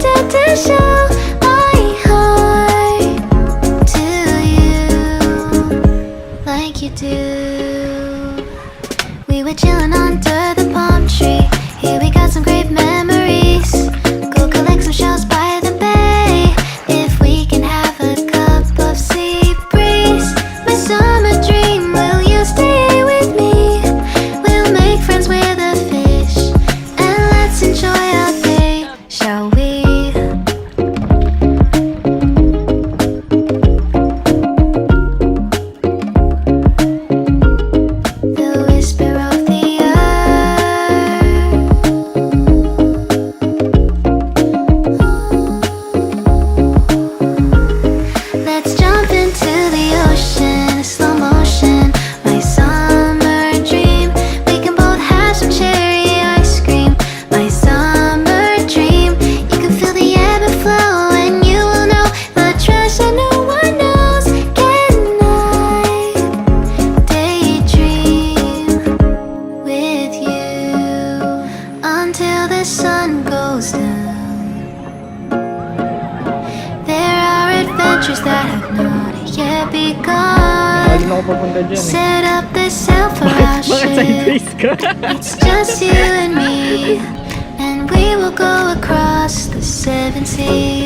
wanted to show my heart to you like you do. We were chilling under the palm tree. Here we got some great memories. Go collect some shells by the bay. If we can have a cup of sea breeze. My summer dream, will you stay with me? We'll make friends with the fish, and let's enjoy our day, shall we? The whisper of the earth. Let's jump into the ocean, slow motion. My summer dream. We can both have some cherry ice cream. My summer dream. You can feel the ebb and flow, and you will know the treasure no one knows. Can I daydream with you until the sun goes down? There are adventures that have not yet begun. Lagi na ako papunta dyan eh. Set up the sail for our Bakit ship. sideways ka? It's just you and me, and we will go across the seven seas.